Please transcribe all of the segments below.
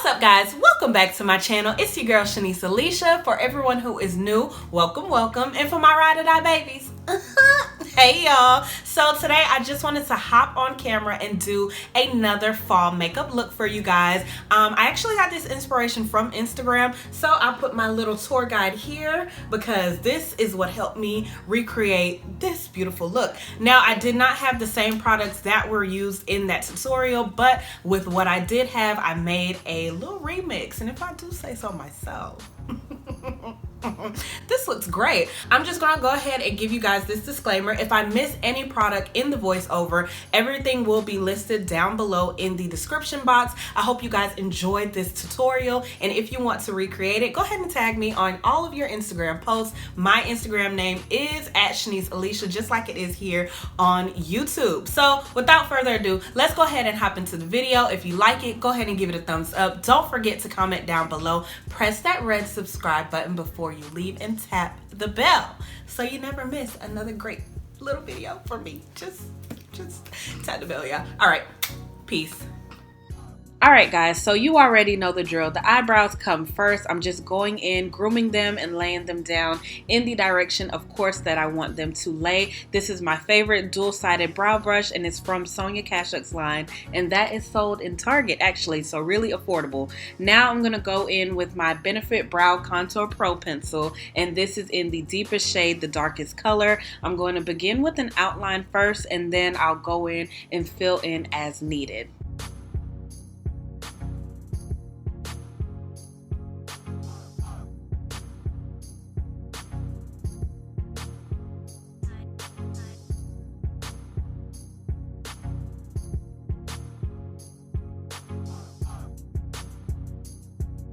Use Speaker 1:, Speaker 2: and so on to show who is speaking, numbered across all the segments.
Speaker 1: What's up, guys? Welcome back to my channel. It's your girl ShaniceAlisha. For everyone who is new, welcome. And for my ride or die babies, hey y'all. So today I just wanted to hop on camera and do another fall makeup look for you guys. I actually got this inspiration from Instagram, so I put my little tour guide here because this is what helped me recreate this beautiful look. Now, I did not have the same products that were used in that tutorial, but with what I did have, I made a little remix, and if I do say so myself. This looks great. I'm just gonna go ahead and give you guys this disclaimer. If I miss any product in the voiceover, everything will be listed down below in the description box. I hope you guys enjoyed this tutorial, and if you want to recreate it, go ahead and tag me on all of your Instagram posts. My Instagram name is @ShaniceAlisha, just like it is here on YouTube. So without further ado, let's go ahead and hop into the video. If you like it, go ahead and give it a thumbs up. Don't forget to comment down below. Press that red subscribe button before you leave and tap the bell so you never miss another great little video from me. Just tap the bell, yeah. All right, peace. Alright guys, so you already know the drill. The eyebrows come first. I'm just going in, grooming them and laying them down in the direction, of course, that I want them to lay. This is my favorite dual-sided brow brush, and it's from Sonia Kashuk's line, and that is sold in Target actually, so really affordable. Now I'm going to go in with my Benefit Brow Contour Pro Pencil, and this is in the deepest shade, the darkest color. I'm going to begin with an outline first, and then I'll go in and fill in as needed.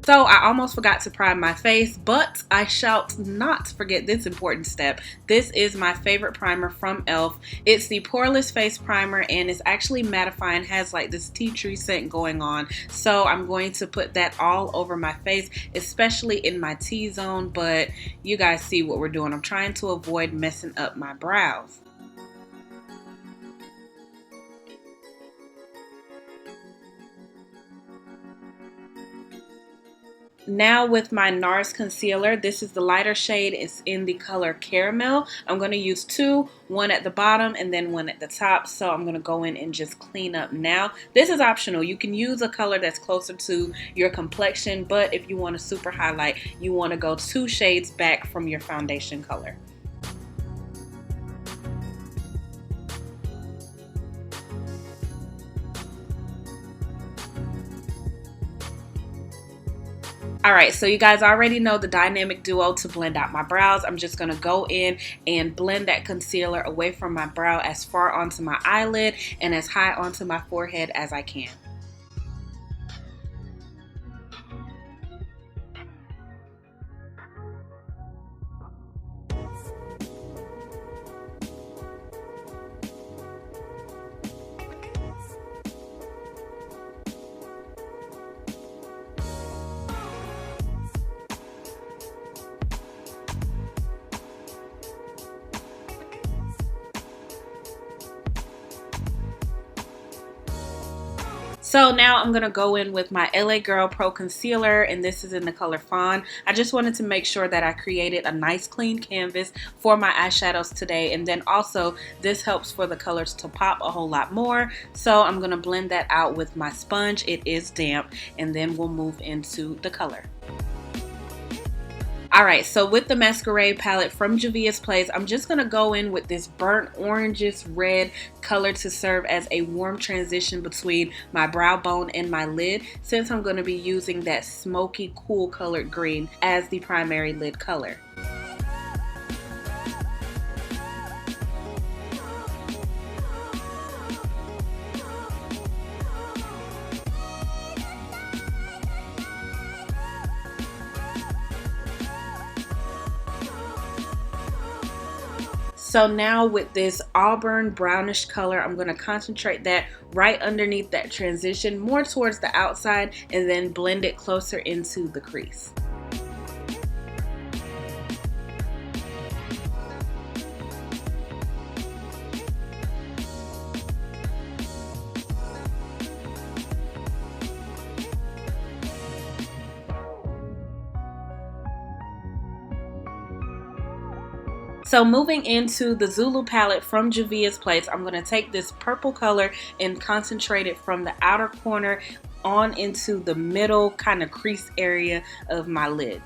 Speaker 1: So I almost forgot to prime my face, but I shall not forget this important step. This is my favorite primer from e.l.f. It's the Poreless Face Primer, and it's actually mattifying, has like this tea tree scent going on. So I'm going to put that all over my face, especially in my T-zone, but you guys see what we're doing. I'm trying to avoid messing up my brows. Now with my NARS concealer, this is the lighter shade. It's in the color Caramel. I'm going to use two, one at the bottom and then one at the top. So I'm going to go in and just clean up now. This is optional. You can use a color that's closer to your complexion, but if you want a super highlight, you want to go 2 shades back from your foundation color. Alright, so you guys already know the dynamic duo to blend out my brows. I'm just going to go in and blend that concealer away from my brow as far onto my eyelid and as high onto my forehead as I can. So now I'm going to go in with my LA Girl Pro Concealer, and this is in the color Fawn. I just wanted to make sure that I created a nice clean canvas for my eyeshadows today, and then also this helps for the colors to pop a whole lot more. So I'm going to blend that out with my sponge. It is damp, and then we'll move into the color. Alright, so with the Masquerade palette from Juvia's Place, I'm just going to go in with this burnt orangish red color to serve as a warm transition between my brow bone and my lid, since I'm going to be using that smoky cool colored green as the primary lid color. So now with this auburn brownish color, I'm going to concentrate that right underneath that transition, more towards the outside, and then blend it closer into the crease. So moving into the Zulu palette from Juvia's Place, I'm going to take this purple color and concentrate it from the outer corner on into the middle kind of crease area of my lid.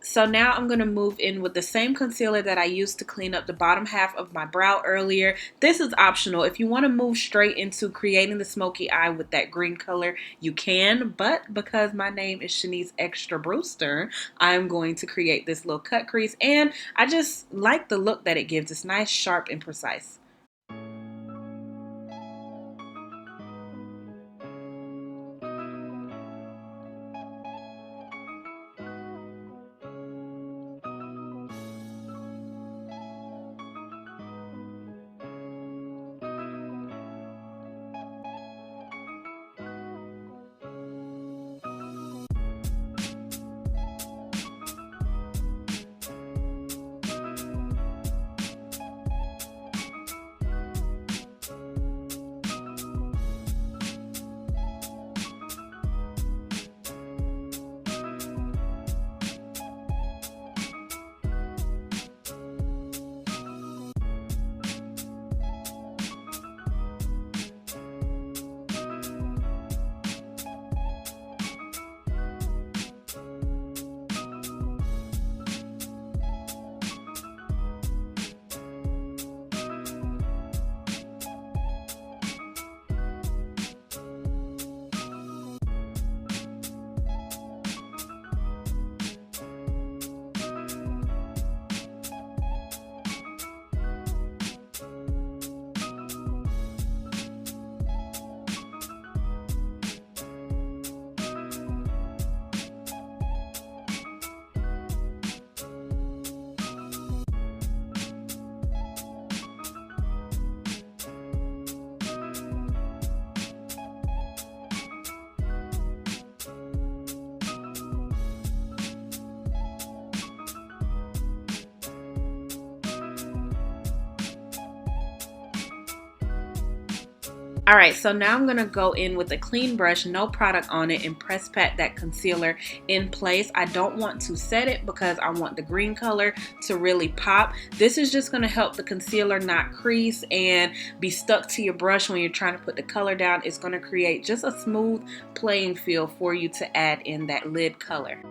Speaker 1: So now I'm going to move in with the same concealer that I used to clean up the bottom half of my brow earlier. This is optional. If you want to move straight into creating the smoky eye with that green color, you can. But because my name is Shanice Extra Brewster, I'm going to create this little cut crease. And I just like the look that it gives. It's nice, sharp, and precise. Alright, so now I'm going to go in with a clean brush, no product on it, and press pat that concealer in place. I don't want to set it because I want the green color to really pop. This is just going to help the concealer not crease and be stuck to your brush when you're trying to put the color down. It's going to create just a smooth playing field for you to add in that lid color.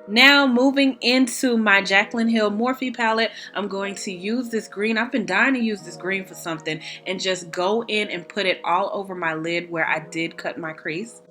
Speaker 1: Now moving into my Jaclyn Hill Morphe palette, I'm going to use this green. I've been dying to use this green for something, and just go in and put it all over my lid where I did cut my crease.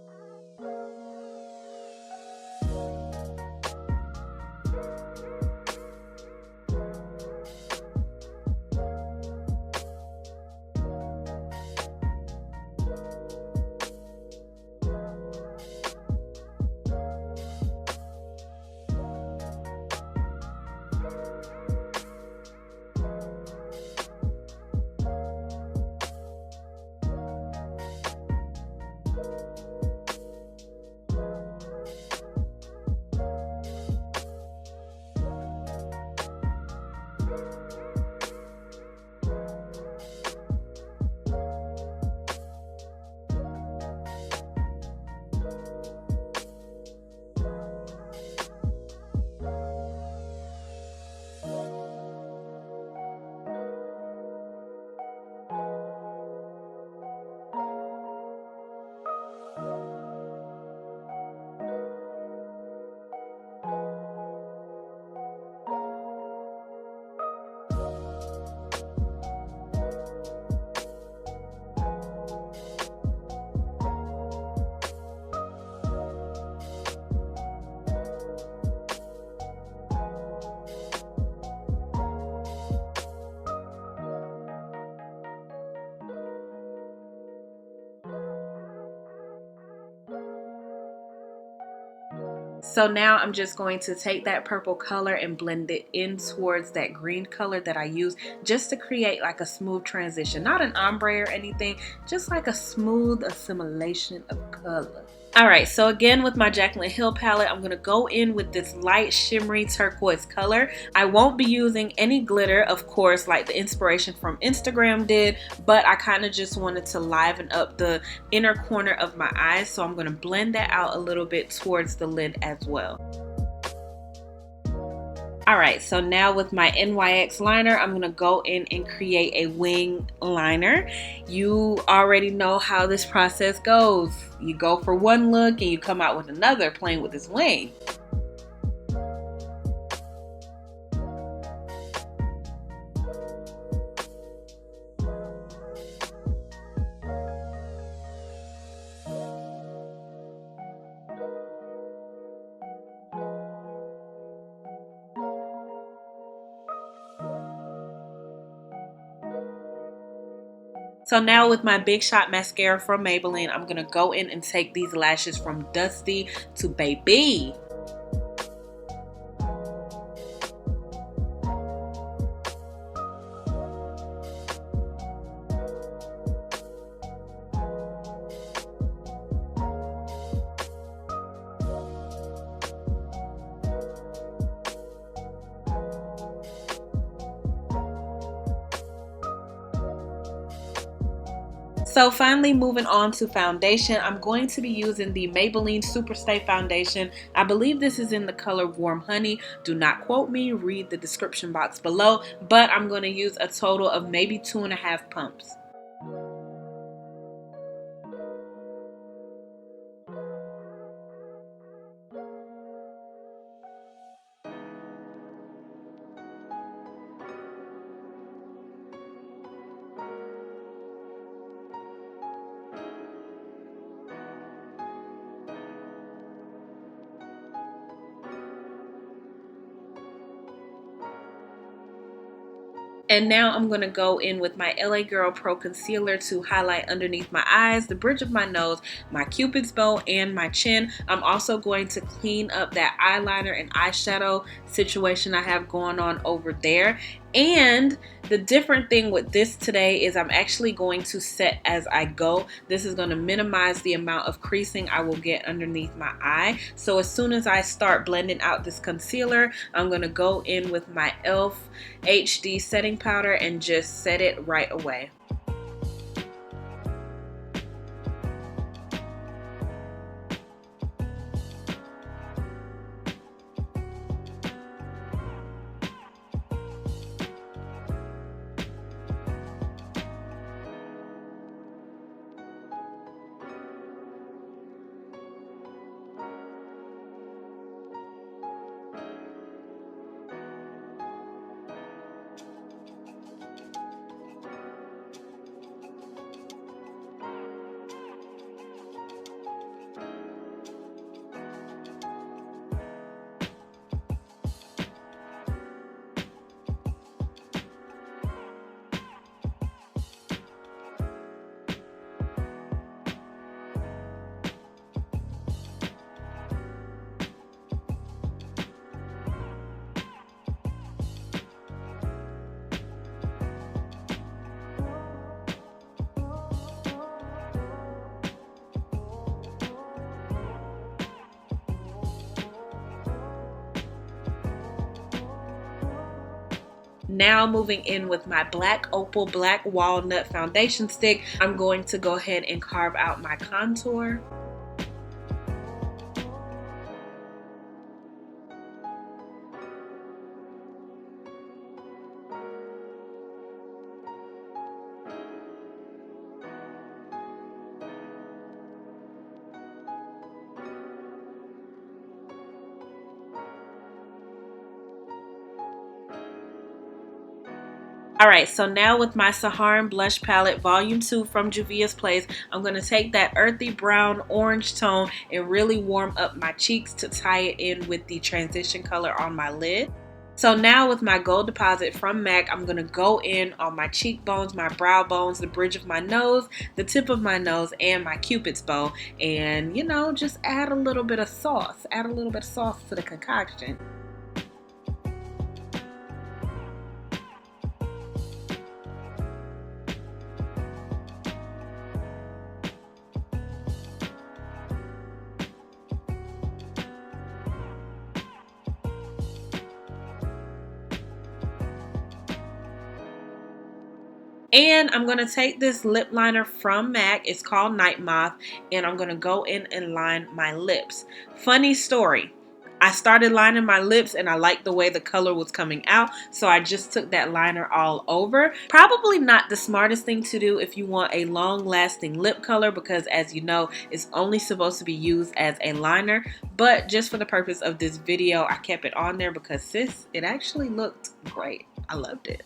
Speaker 1: So now I'm just going to take that purple color and blend it in towards that green color that I use, just to create like a smooth transition. Not an ombre or anything, just like a smooth assimilation of color. Alright, so again with my Jaclyn Hill palette, I'm going to go in with this light shimmery turquoise color. I won't be using any glitter, of course, like the inspiration from Instagram did, but I kind of just wanted to liven up the inner corner of my eyes, so I'm going to blend that out a little bit towards the lid as well. Alright, so now with my NYX liner, I'm going to go in and create a wing liner. You already know how this process goes. You go for one look and you come out with another playing with this wing. So now with my Big Shot mascara from Maybelline, I'm going to go in and take these lashes from Dusty to Baby. So finally moving on to foundation, I'm going to be using the Maybelline SuperStay foundation. I believe this is in the color Warm Honey. Do not quote me, read the description box below, but I'm going to use a total of maybe 2.5 pumps. And now I'm going to go in with my LA Girl Pro Concealer to highlight underneath my eyes, the bridge of my nose, my cupid's bow, and my chin. I'm also going to clean up that eyeliner and eyeshadow situation I have going on over there. And the different thing with this today is I'm actually going to set as I go. This is going to minimize the amount of creasing I will get underneath my eye. So as soon as I start blending out this concealer, I'm going to go in with my e.l.f. HD setting powder and just set it right away. Now moving in with my black Opal Black Walnut foundation stick, I'm going to go ahead and carve out my contour. Alright, so now with my Saharan Blush Palette Volume 2 from Juvia's Place, I'm going to take that earthy brown orange tone and really warm up my cheeks to tie it in with the transition color on my lid. So now with my gold deposit from MAC, I'm going to go in on my cheekbones, my brow bones, the bridge of my nose, the tip of my nose, and my cupid's bow. And, you know, just add a little bit of sauce. Add a little bit of sauce to the concoction. And I'm going to take this lip liner from MAC. It's called Nightmoth. And I'm going to go in and line my lips. Funny story. I started lining my lips and I liked the way the color was coming out. So I just took that liner all over. Probably not the smartest thing to do if you want a long lasting lip color, because as you know, it's only supposed to be used as a liner. But just for the purpose of this video, I kept it on there because sis, it actually looked great. I loved it.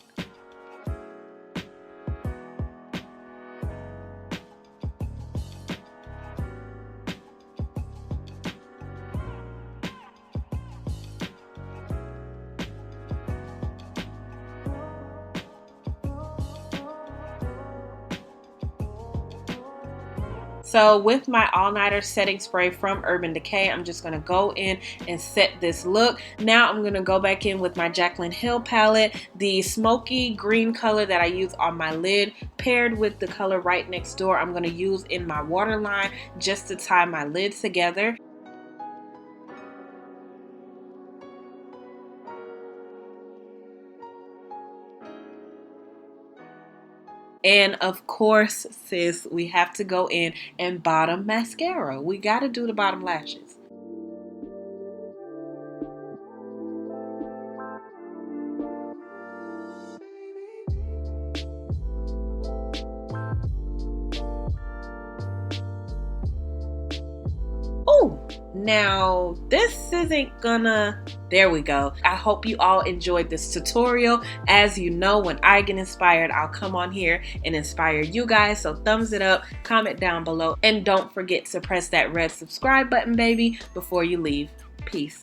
Speaker 1: So with my all-nighter setting spray from Urban Decay, I'm just going to go in and set this look. Now I'm going to go back in with my Jaclyn Hill palette, the smoky green color that I use on my lid, paired with the color right next door I'm going to use in my waterline just to tie my lids together. And of course, sis, we have to go in and bottom mascara. We got to do the bottom lashes. Oh, now this isn't gonna, there we go. I hope you all enjoyed this tutorial. As you know, when I get inspired, I'll come on here and inspire you guys. So thumbs it up, comment down below, and don't forget to press that red subscribe button, baby, before you leave. Peace.